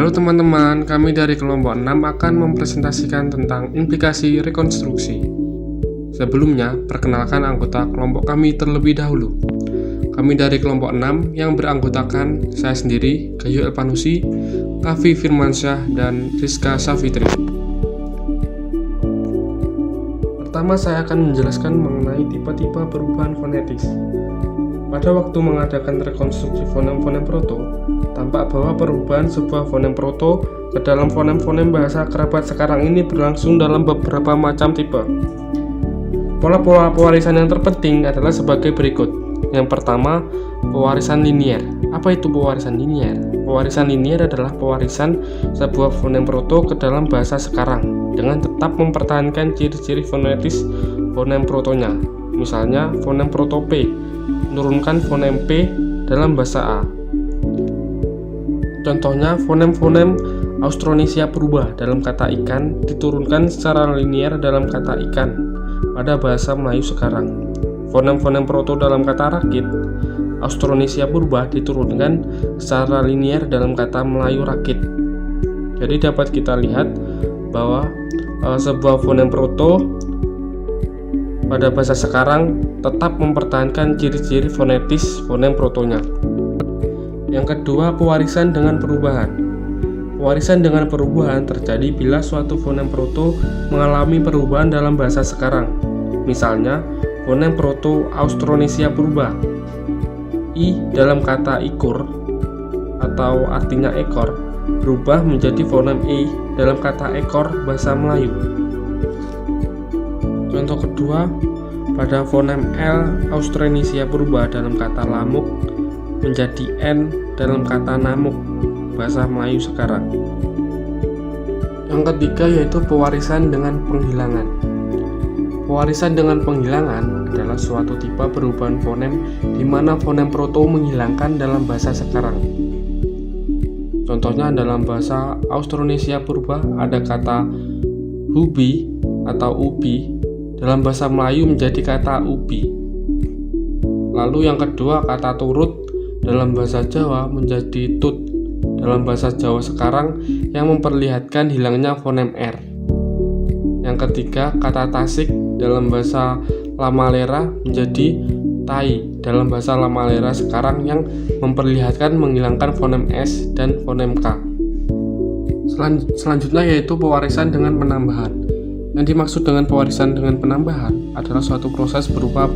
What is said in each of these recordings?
Halo teman-teman, kami dari kelompok 6 akan mempresentasikan tentang implikasi rekonstruksi. Sebelumnya, perkenalkan anggota kelompok kami terlebih dahulu. Kami dari kelompok 6 yang beranggotakan saya sendiri, Gayu Elpanusi, Kavi Firmansyah, dan Rizka Safitri. Pertama, saya akan menjelaskan mengenai tipe-tipe perubahan fonetis. Pada waktu mengadakan rekonstruksi fonem-fonem proto, tampak bahwa perubahan sebuah fonem proto ke dalam fonem-fonem bahasa kerabat sekarang ini berlangsung dalam beberapa macam tipe. Pola-pola pewarisan yang terpenting adalah sebagai berikut. Yang pertama, pewarisan linier. Apa itu pewarisan linier? Pewarisan linier adalah pewarisan sebuah fonem proto ke dalam bahasa sekarang dengan tetap mempertahankan ciri-ciri fonetis fonem protonya. Misalnya, fonem proto P menurunkan fonem P dalam bahasa A. Contohnya, fonem-fonem Austronesia purba dalam kata ikan diturunkan secara linier dalam kata ikan pada bahasa Melayu sekarang. Fonem-fonem proto dalam kata rakit Austronesia purba diturunkan secara linier dalam kata Melayu rakit. Jadi dapat kita lihat bahwa sebuah fonem proto pada bahasa sekarang tetap mempertahankan ciri-ciri fonetis fonem protonya. Yang kedua, pewarisan dengan perubahan. Pewarisan dengan perubahan terjadi bila suatu fonem proto mengalami perubahan dalam bahasa sekarang. Misalnya, fonem proto Austronesia purba I dalam kata ikur atau artinya ekor berubah menjadi fonem I dalam kata ekor bahasa Melayu. Contoh kedua, pada fonem L Austronesia purba dalam kata lamuk menjadi N dalam kata namuk bahasa Melayu sekarang. Yang ketiga yaitu pewarisan dengan penghilangan. Pewarisan dengan penghilangan adalah suatu tipe perubahan fonem di mana fonem proto menghilangkan dalam bahasa sekarang. Contohnya dalam bahasa Austronesia purba ada kata hubi atau ubi dalam bahasa Melayu menjadi kata ubi. Lalu yang kedua, kata turut dalam bahasa Jawa menjadi tut dalam bahasa Jawa sekarang yang memperlihatkan hilangnya fonem R. Yang ketiga, kata tasik dalam bahasa Lamalera menjadi tai dalam bahasa Lamalera sekarang yang memperlihatkan menghilangkan fonem S dan fonem K. Selanjutnya yaitu pewarisan dengan penambahan. Yang dimaksud dengan pewarisan dengan penambahan adalah suatu proses berupa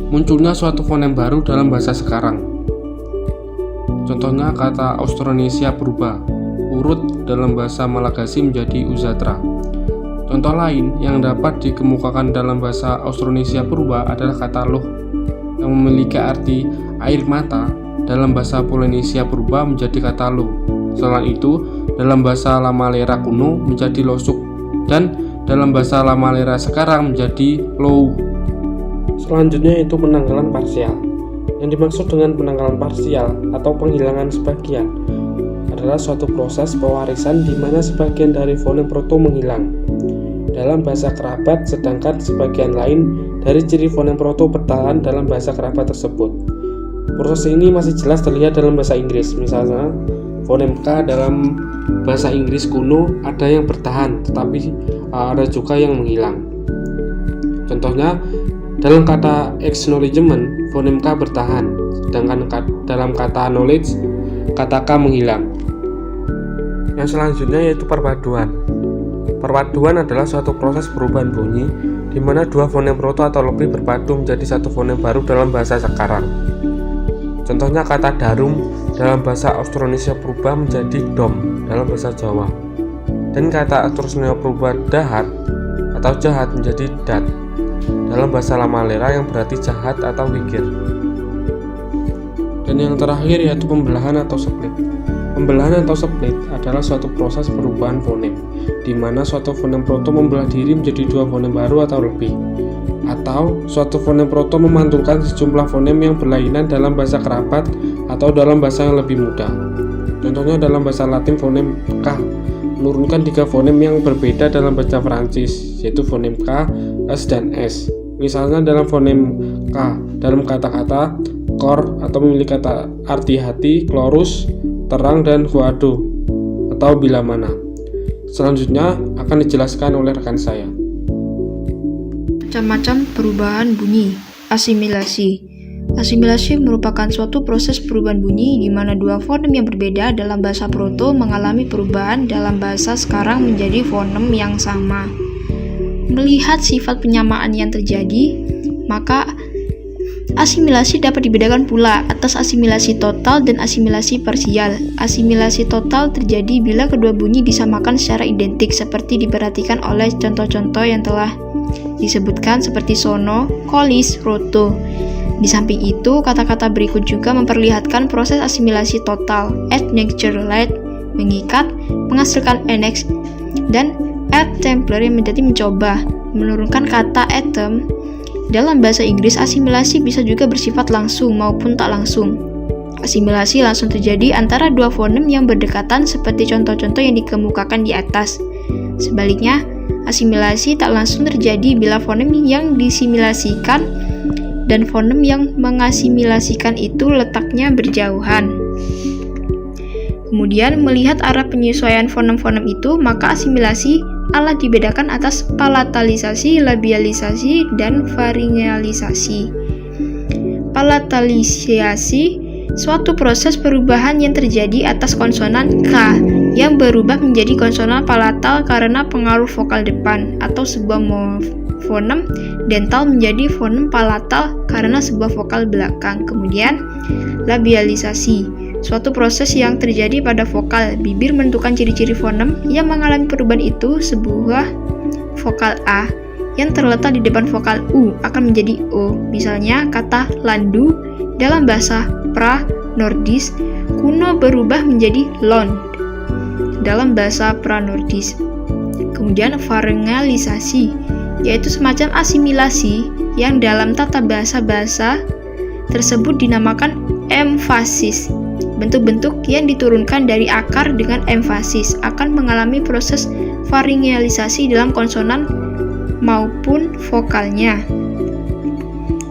munculnya suatu fonem baru dalam bahasa sekarang. Contohnya kata Austronesia purba, urut dalam bahasa Malagasy menjadi uzatra. Contoh lain yang dapat dikemukakan dalam bahasa Austronesia purba adalah kata loh yang memiliki arti air mata dalam bahasa Polynesia purba menjadi kata lo. Selain itu, dalam bahasa Lamalera kuno menjadi losuk dan dalam bahasa Lamalera sekarang menjadi low. Selanjutnya yaitu penanggalan parsial. Yang dimaksud dengan penanggalan parsial atau penghilangan sebagian adalah suatu proses pewarisan di mana sebagian dari fonem proto menghilang dalam bahasa kerabat sedangkan sebagian lain dari ciri fonem proto bertahan dalam bahasa kerabat tersebut. Proses ini masih jelas terlihat dalam bahasa Inggris. Misalnya, fonem K dalam bahasa Inggris kuno ada yang bertahan tetapi ada juga yang menghilang. Contohnya dalam kata acknowledgement fonem K bertahan sedangkan dalam kata knowledge kata K menghilang. Yang selanjutnya yaitu perpaduan. Perpaduan adalah suatu proses perubahan bunyi di mana dua fonem proto atau lebih berpadu menjadi satu fonem baru dalam bahasa sekarang. Contohnya kata darum dalam bahasa Austronesia purba menjadi dom dalam bahasa Jawa, dan kata Austronesia purba dahat atau jahat menjadi dat dalam bahasa Lamalera yang berarti jahat atau gigir. Dan yang terakhir yaitu pembelahan atau split. Pembelahan atau split adalah suatu proses perubahan fonem di mana suatu fonem proto membelah diri menjadi dua fonem baru atau lebih, atau suatu fonem proto memantulkan sejumlah fonem yang berlainan dalam bahasa kerabat atau dalam bahasa yang lebih mudah. Contohnya dalam bahasa Latin fonem K menurunkan tiga fonem yang berbeda dalam bahasa Prancis, yaitu fonem K, S, dan S. Misalnya dalam fonem K dalam kata-kata kor atau memiliki kata arti hati, chlorus, terang, dan guado. atau bila mana. Selanjutnya akan dijelaskan oleh rekan saya. Macam-macam perubahan bunyi. Asimilasi. Asimilasi merupakan suatu proses perubahan bunyi di mana dua fonem yang berbeda dalam bahasa Proto mengalami perubahan dalam bahasa sekarang menjadi fonem yang sama. Melihat sifat penyamaan yang terjadi, maka asimilasi dapat dibedakan pula atas asimilasi total dan asimilasi parsial. Asimilasi total terjadi bila kedua bunyi disamakan secara identik seperti diperhatikan oleh contoh-contoh yang telah disebutkan seperti sono, kolis, roto. Di samping itu, kata-kata berikut juga memperlihatkan proses asimilasi total. Adnexture-led, mengikat, menghasilkan annex, dan attempler yang menjadi mencoba. Menurunkan kata attempt. Dalam bahasa Inggris, asimilasi bisa juga bersifat langsung maupun tak langsung. Asimilasi langsung terjadi antara dua fonem yang berdekatan seperti contoh-contoh yang dikemukakan di atas. Sebaliknya, asimilasi tak langsung terjadi bila fonem yang disimilasikan dan fonem yang mengasimilasikan itu letaknya berjauhan. Kemudian, melihat arah penyesuaian fonem-fonem itu, maka asimilasi alat dibedakan atas palatalisasi, labialisasi, dan faringealisasi. Palatalisasi suatu proses perubahan yang terjadi atas konsonan K yang berubah menjadi konsonan palatal karena pengaruh vokal depan, atau sebuah fonem dental menjadi fonem palatal karena sebuah vokal belakang. Kemudian, labialisasi suatu proses yang terjadi pada vokal bibir menentukan ciri-ciri fonem yang mengalami perubahan itu. Sebuah vokal A yang terletak di depan vokal U akan menjadi O. Misalnya, kata landu dalam bahasa pra-Nordis kuno berubah menjadi lond dalam bahasa pra-Nordis. Kemudian, faringealisasi yaitu semacam asimilasi yang dalam tata bahasa tersebut dinamakan emfasis. Bentuk-bentuk yang diturunkan dari akar dengan emfasis akan mengalami proses faringealisasi dalam konsonan maupun vokalnya.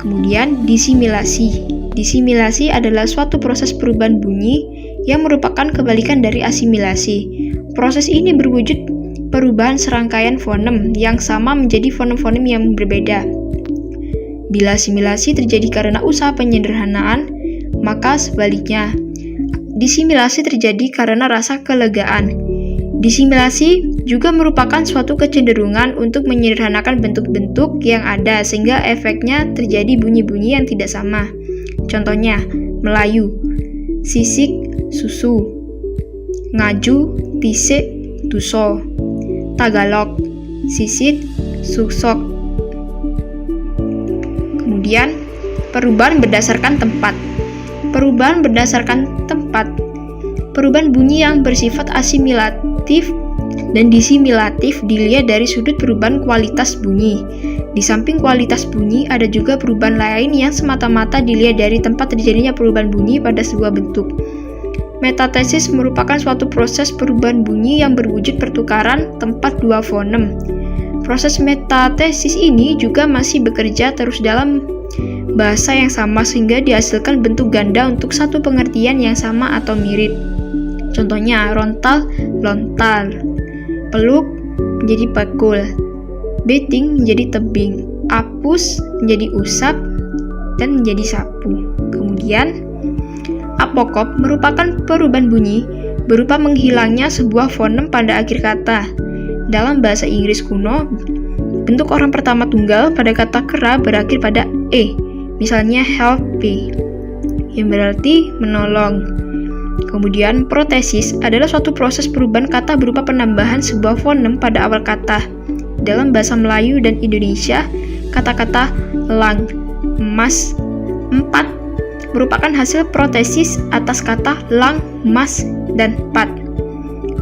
Kemudian, disimilasi. Disimilasi adalah suatu proses perubahan bunyi yang merupakan kebalikan dari asimilasi. Proses ini berwujud perubahan serangkaian fonem yang sama menjadi fonem-fonem yang berbeda. Bila asimilasi terjadi karena usaha penyederhanaan, maka sebaliknya, disimilasi terjadi karena rasa kelegaan. Disimilasi juga merupakan suatu kecenderungan untuk menyederhanakan bentuk-bentuk yang ada sehingga efeknya terjadi bunyi-bunyi yang tidak sama. Contohnya, Melayu, sisik, susu, ngaju, tisik, tuso, Tagalog, sisit, susok. Kemudian, perubahan berdasarkan tempat. Perubahan berdasarkan tempat. Perubahan bunyi yang bersifat asimilatif dan disimilatif dilihat dari sudut perubahan kualitas bunyi. Di samping kualitas bunyi, ada juga perubahan lain yang semata-mata dilihat dari tempat terjadinya perubahan bunyi pada sebuah bentuk. Metatesis merupakan suatu proses perubahan bunyi yang berwujud pertukaran tempat dua fonem. Proses metatesis ini juga masih bekerja terus dalam bahasa yang sama sehingga dihasilkan bentuk ganda untuk satu pengertian yang sama atau mirip. Contohnya, rontal, lontal, peluk menjadi pakul, beting menjadi tebing, apus menjadi usap, dan menjadi sapu. Kemudian, apokop merupakan perubahan bunyi berupa menghilangnya sebuah fonem pada akhir kata. Dalam bahasa Inggris kuno, bentuk orang pertama tunggal pada kata kera berakhir pada e. Misalnya helpy, yang berarti menolong. Kemudian, protesis adalah suatu proses perubahan kata berupa penambahan sebuah fonem pada awal kata. Dalam bahasa Melayu dan Indonesia, kata-kata lang, emas, empat merupakan hasil protesis atas kata lang, mas, dan pat.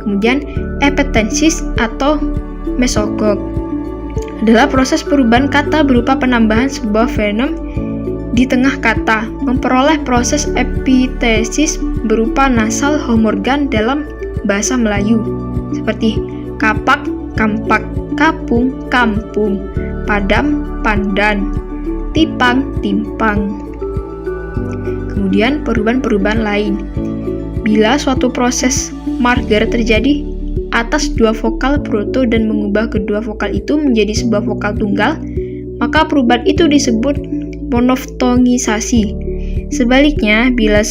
Kemudian, epetensis atau mesogok adalah proses perubahan kata berupa penambahan sebuah fonem di tengah kata. Memperoleh proses epitesis berupa nasal homorgan dalam bahasa Melayu, seperti kapak, kampak, kapung, kampung, padam, pandan, tipang, timpang. Kemudian perubahan-perubahan lain. Bila suatu proses marker terjadi atas dua vokal proto dan mengubah kedua vokal itu menjadi sebuah vokal tunggal, maka perubahan itu disebut monoftongisasi. Sebaliknya, bila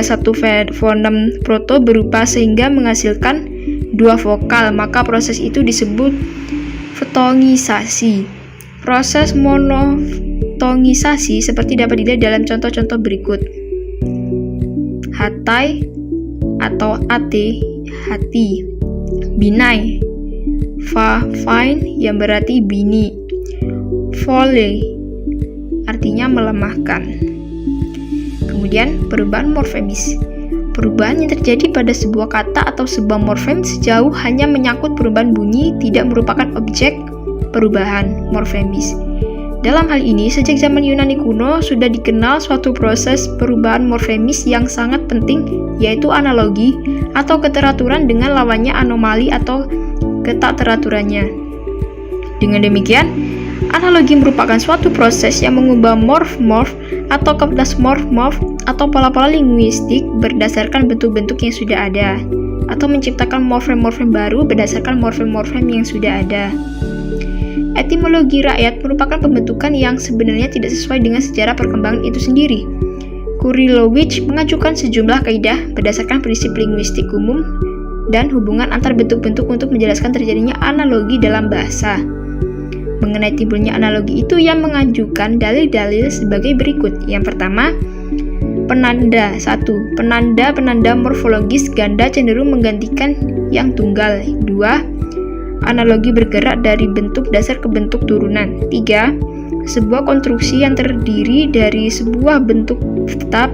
satu fonem proto berubah sehingga menghasilkan dua vokal, maka proses itu disebut ftongisasi. Proses monoftongisasi seperti dapat dilihat dalam contoh-contoh berikut. Hatai atau ate, hati. Binai, fine yang berarti bini. Vole artinya melemahkan. Kemudian perubahan morfemis. Perubahan yang terjadi pada sebuah kata atau sebuah morfem sejauh hanya menyangkut perubahan bunyi tidak merupakan objek perubahan morfemis. Dalam hal ini, sejak zaman Yunani kuno sudah dikenal suatu proses perubahan morfemis yang sangat penting, yaitu analogi atau keteraturan dengan lawannya anomali atau ketakteraturannya. Dengan demikian, analogi merupakan suatu proses yang mengubah morf-morf atau kelas morf-morf atau pola-pola linguistik berdasarkan bentuk-bentuk yang sudah ada, atau menciptakan morfem-morfem baru berdasarkan morfem-morfem yang sudah ada. Etimologi rakyat merupakan pembentukan yang sebenarnya tidak sesuai dengan sejarah perkembangan itu sendiri. Kurilowicz mengajukan sejumlah kaidah berdasarkan prinsip linguistik umum dan hubungan antar bentuk-bentuk untuk menjelaskan terjadinya analogi dalam bahasa. Mengenai timbulnya analogi itu yang mengajukan dalil-dalil sebagai berikut. Yang pertama, penanda. 1. Penanda morfologis ganda cenderung menggantikan yang tunggal. 2. Analogi bergerak dari bentuk dasar ke bentuk turunan. 3. Sebuah konstruksi yang terdiri dari sebuah bentuk tetap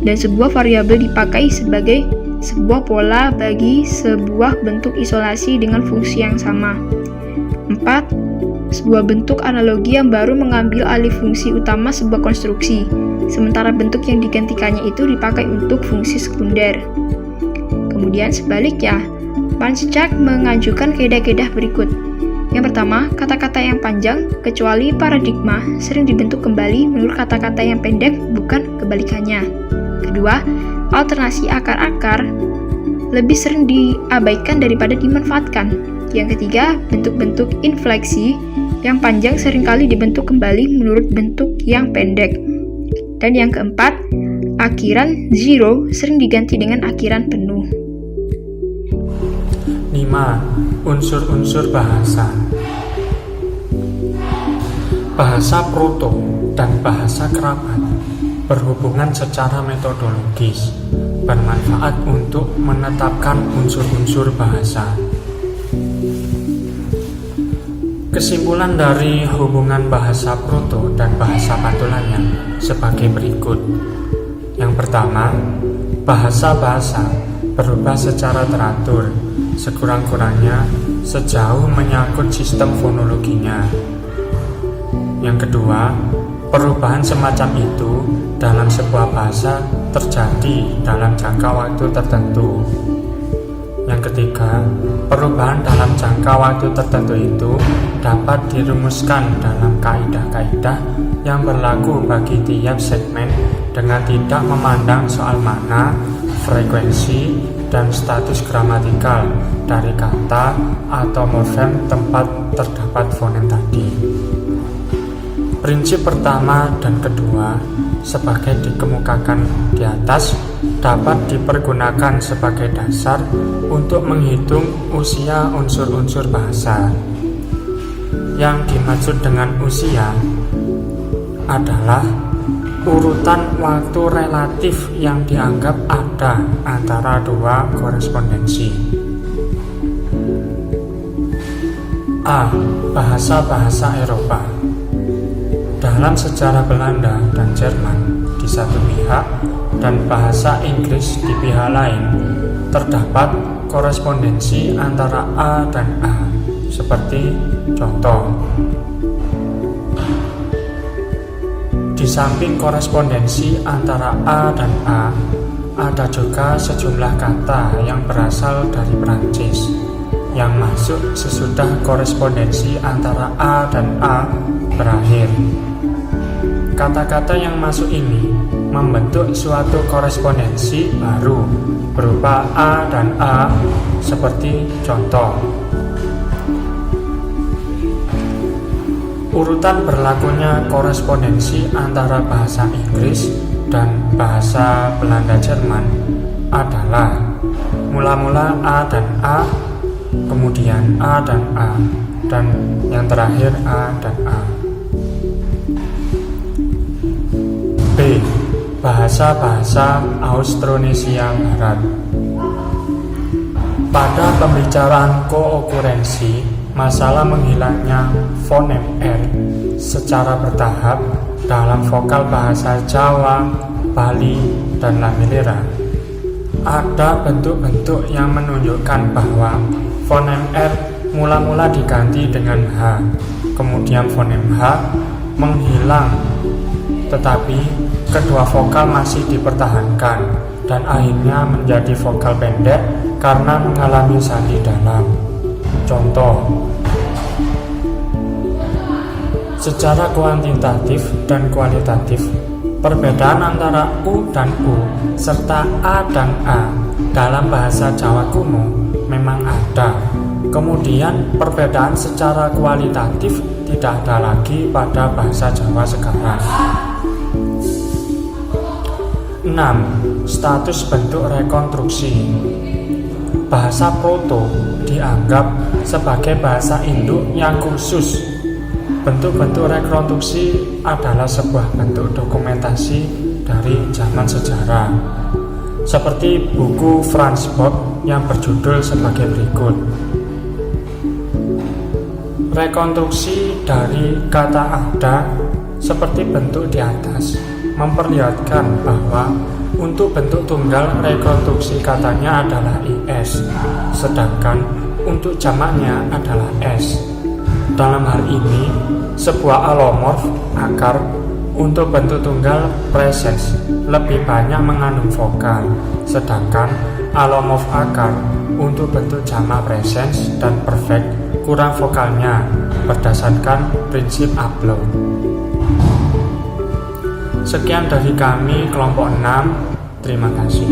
dan sebuah variabel dipakai sebagai sebuah pola bagi sebuah bentuk isolasi dengan fungsi yang sama. 4. Sebuah bentuk analogi yang baru mengambil alih fungsi utama sebuah konstruksi, sementara bentuk yang digantikannya itu dipakai untuk fungsi sekunder. Kemudian sebaliknya, Panchak mengajukan kaidah-kaidah berikut. Yang pertama, kata-kata yang panjang, kecuali paradigma, sering dibentuk kembali menurut kata-kata yang pendek, bukan kebalikannya. Kedua, alternasi akar-akar lebih sering diabaikan daripada dimanfaatkan. Yang ketiga, bentuk-bentuk infleksi yang panjang seringkali dibentuk kembali menurut bentuk yang pendek. Dan yang keempat, akhiran zero sering diganti dengan akhiran penuh. 5. Unsur-unsur bahasa. Bahasa proto dan bahasa kerabat berhubungan secara metodologis, bermanfaat untuk menetapkan unsur-unsur bahasa. Kesimpulan dari hubungan bahasa proto dan bahasa patulannya sebagai berikut. Yang pertama, bahasa-bahasa berubah secara teratur, sekurang-kurangnya sejauh menyangkut sistem fonologinya. Yang kedua, perubahan semacam itu dalam sebuah bahasa terjadi dalam jangka waktu tertentu. Yang ketiga, perubahan dalam jangka waktu tertentu itu dapat dirumuskan dalam kaidah-kaidah yang berlaku bagi tiap segmen dengan tidak memandang soal makna, frekuensi, dan status gramatikal dari kata atau morfem tempat terdapat fonem tadi. Prinsip pertama dan kedua, sebagai dikemukakan di atas, dapat dipergunakan sebagai dasar untuk menghitung usia unsur-unsur bahasa. Yang dimaksud dengan usia adalah urutan waktu relatif yang dianggap ada antara dua korespondensi. A. Bahasa-bahasa Eropa. Dalam sejarah Belanda dan Jerman di satu pihak dan bahasa Inggris di pihak lain, terdapat korespondensi antara A dan A, seperti contoh. Di samping korespondensi antara A dan A, ada juga sejumlah kata yang berasal dari Prancis yang masuk sesudah korespondensi antara A dan A berakhir. Kata-kata yang masuk ini membentuk suatu korespondensi baru berupa A dan A seperti contoh. Urutan berlakunya korespondensi antara bahasa Inggris dan bahasa Belanda Jerman adalah mula-mula A dan A, kemudian A dan A, dan yang terakhir A dan A. B. Bahasa-bahasa Austronesia Barat. Pada pembicaraan kookurensi, masalah menghilangnya fonem R secara bertahap dalam vokal bahasa Jawa, Bali, dan Lamelera. Ada bentuk-bentuk yang menunjukkan bahwa fonem R mula-mula diganti dengan H, kemudian fonem H menghilang, tetapi kedua vokal masih dipertahankan dan akhirnya menjadi vokal pendek karena mengalami sandi dalam. Contoh, secara kuantitatif dan kualitatif, perbedaan antara U dan U serta A dan A dalam bahasa Jawa kuno memang ada. Kemudian perbedaan secara kualitatif tidak ada lagi pada bahasa Jawa sekarang. 6. Status bentuk rekonstruksi. Bahasa Proto dianggap sebagai bahasa induk yang khusus. Bentuk-bentuk rekonstruksi adalah sebuah bentuk dokumentasi dari zaman sejarah, seperti buku Franz Bopp yang berjudul sebagai berikut. Rekonstruksi dari kata ada seperti bentuk di atas memperlihatkan bahwa untuk bentuk tunggal rekonstruksi katanya adalah IS, sedangkan untuk jamaknya adalah S. Dalam hal ini, sebuah alomorf akar untuk bentuk tunggal presens lebih banyak mengandung vokal, sedangkan alomorf akar untuk bentuk jamak presens dan perfect kurang vokalnya berdasarkan prinsip upload. Sekian dari kami kelompok 6. Terima kasih.